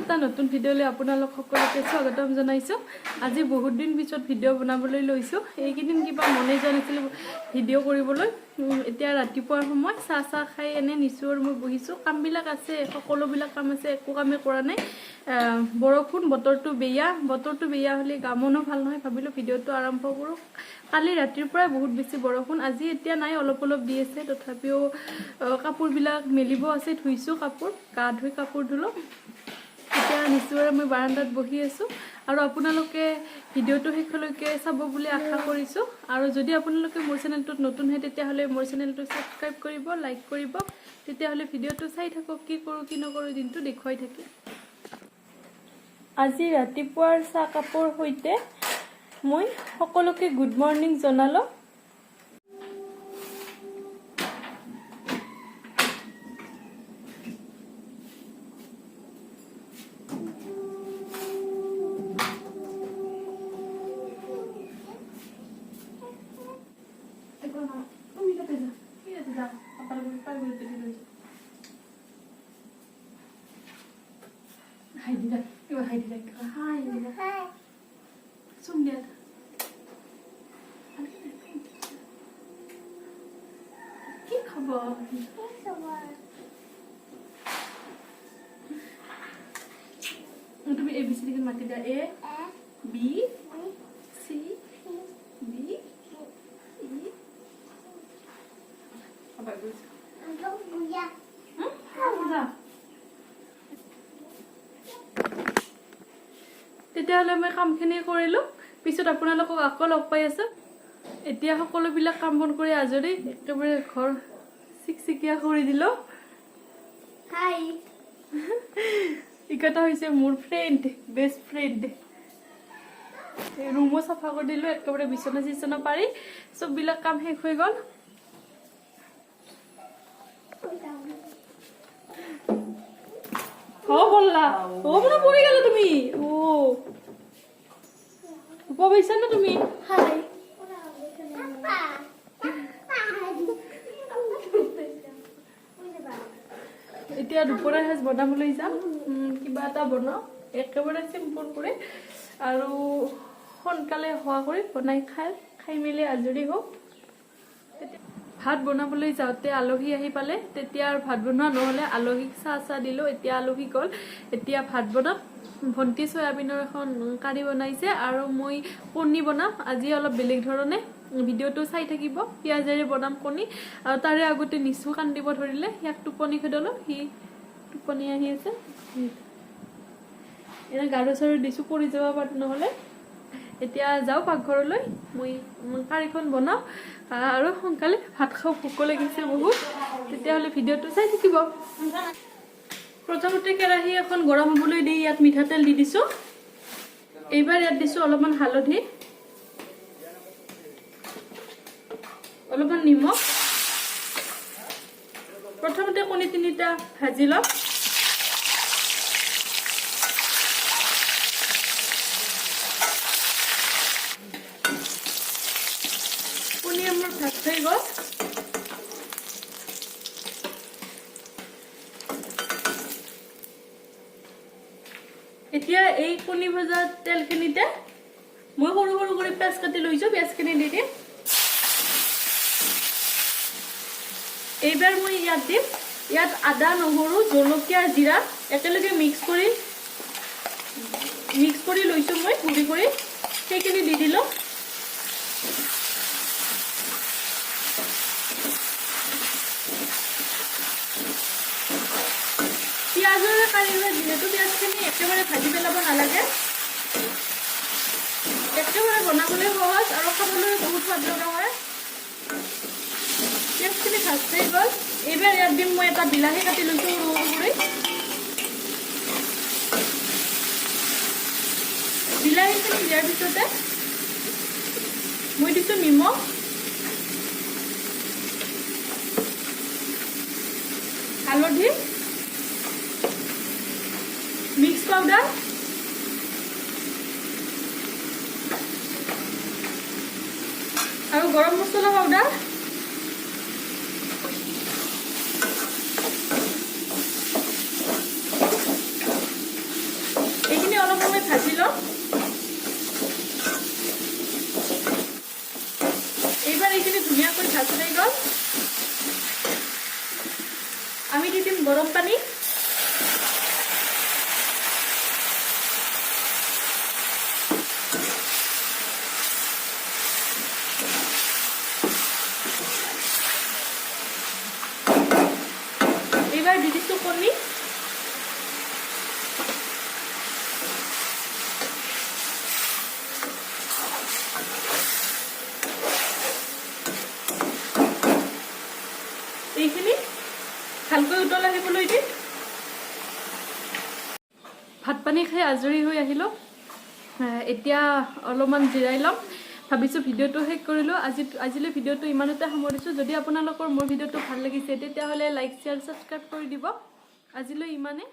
এটা নতুন ভিডিঅ'লৈ আপোনালোক সকলোকে স্বাগতম জনাইছোঁ। আজি বহুত দিন পিছত ভিডিঅ' বনাবলৈ লৈছোঁ। এইকেইদিন কিবা মনে যোৱা নাছিল ভিডিঅ' কৰিবলৈ। এতিয়া ৰাতিপুৱাৰ সময় চাহ খাই এনে নিছোঁ আৰু মই বহিছোঁ। কামবিলাক আছে, সকলোবিলাক কাম আছে, একো কামেই কৰা নাই। বৰষুণ, বতৰটো বেয়া হ'লে গা মনো ভাল নহয়। ভাবিলোঁ ভিডিঅ'টো আৰম্ভ কৰোঁ। কালি ৰাতিৰ পৰাই বহুত বেছি বৰষুণ, আজি এতিয়া নাই, অলপ দি আছে। তথাপিও কাপোৰবিলাক মেলিব আছে, ধুইছোঁ কাপোৰ, গা ধুই কাপোৰ ধুলোঁ। এতিয়া নিশ্চয় মই বাৰান্দাত বহি আছোঁ আৰু আপোনালোকে ভিডিঅ'টো শেষলৈকে চাব বুলি আশা কৰিছোঁ। আৰু যদি আপোনালোকে মোৰ চেনেলটোত নতুন হয় তেতিয়াহ'লে মোৰ চেনেলটো ছাবস্ক্ৰাইব কৰিব, লাইক কৰিব। তেতিয়াহ'লে ভিডিঅ'টো চাই থাকক, কি কৰোঁ কি নকৰোঁ দিনটো দেখুৱাই থাকিম। আজি ৰাতিপুৱাৰ চাহ কাপৰ সৈতে মই সকলোকে গুড মৰ্ণিং জনালোঁ। কি খবৰ? তুমি ABC মাতি দিয়া। A B C D E তেতিয়াহ'লে মই কামখিনি কৰিলোঁ, পিছত আপোনালোকক আকৌ লগ পাই আছোঁ। এতিয়া সকলোবিলাক কাম বন কৰি আজৰি, একেবাৰে ঘৰ চিকচিকীয়া কৰি দিলোঁ। হাই ইকটা হৈছে মোৰ ফ্ৰেণ্ড, বেষ্ট ফ্ৰেণ্ড। ৰুমো চাফা কৰি দিলোঁ, একেবাৰে বিচনা পাৰি চববিলাক কাম শেষ হৈ গ'ল। বললা পৰি গেলা তুমি। পাইছা না তুমি? এতিয়া দুপৰীয়া সাজ বনাবলৈ যাম। কিবা এটা বনাওঁ, একেবাৰে চিম্পল কৰি আৰু সোনকালে হোৱা কৰি বনাই খাই মেলি আজৰি হওঁ। ভাত বনাবলৈ যাওঁতে আলহী আহি পালে, তেতিয়া আৰু ভাত বনোৱা নহ'লে, আলহীক চাহ দিলোঁ। এতিয়া আলহী গ'ল, এতিয়া ভাত বনাম। ভণ্টি চয়াবিনৰ এখন কাৰী বনাইছে আৰু মই কণী বনাম আজি অলপ বেলেগ ধৰণে। ভিডিঅ'টো চাই থাকিব। পিঁয়াজেৰে বনাম কণী। আৰু তাৰে আগতে নিচু কান্দিব ধৰিলে, ইয়াক টোপনি খেদালোঁ, সি টোপনি আহি আছে। এনে গাৰু চাৰু দিছোঁ, পৰি যাব পাৰোঁ নহ'লে। এতিয়া যাওঁ পাকঘৰলৈ, মই কাৰীখন বনাওঁ আৰু সোনকালে ভাত খাওঁ, ভোক লাগিছে বহুত। তেতিয়াহ'লে ভিডিঅ'টো চাই থাকিব। প্ৰথমতে কেৰাহী এখন গৰম হ'বলৈ দি ইয়াত মিঠাতেল দি দিছোঁ। এইবাৰ ইয়াত দিছোঁ অলপমান হালধি, অলপমান নিমখ। প্ৰথমতে কণী 3টা ভাজি ল'ম। কণী আমাৰ ভাত হৈ গ'ল। এতিয়া এই কণী ভজা তেলখিনিতে মই সৰু কৰি পিঁয়াজ কাটি লৈছোঁ, পিঁয়াজখিনি দি দিম। এইবাৰ মই ইয়াত দিম, ইয়াত আদা, নহৰু, জলকীয়া, জিৰা একেলগে মিক্স কৰি লৈছোঁ মই, গুড়ি কৰি সেইখিনি দি দিলোঁ। পিঁয়াজৰ কাৰী যিহেতু পিঁয়াজখিনি একেবাৰে ভাজি পেলাব নালাগে, একেবাৰে বনাবলৈ সহজ আৰু খাবলৈ বহুত সোৱাদ লগা হয়। পিঁয়াজখিনি ভাজি গ'ল। এইবাৰ ইয়াত দিম মই এটা বিলাহী কাটি লৈছোঁ সৰু কৰি। বিলাহীখিনি দিয়াৰ পিছতে মই দিছোঁ নিমখ, হালধি, মিক্স পাউডাৰ আৰু গৰম মছলা পাউডাৰ। ভাজি লওঁ এইবাৰ এইখিনি ধুনীয়াকৈ ভাজি লৈ গ'ল আমি দি দিম গৰম পানী এইবাৰ দি দিছোঁ কণী এইখিনি ভালকৈ উতল আহিবলৈ দিম ভাত পানী খাই আজৰি হৈ আহিলোঁ এতিয়া অলপমান জিৰাই ল'ম ভাবিছোঁ ভিডিঅ'টো শেষ কৰিলোঁ আজিলৈ ভিডিঅ'টো ইমানতে সামৰিছোঁ যদি আপোনালোকৰ মোৰ ভিডিঅ'টো ভাল লাগিছে তেতিয়াহ'লে লাইক শ্বেয়াৰ ছাবস্ক্ৰাইব কৰি দিব আজিলৈ ইমানে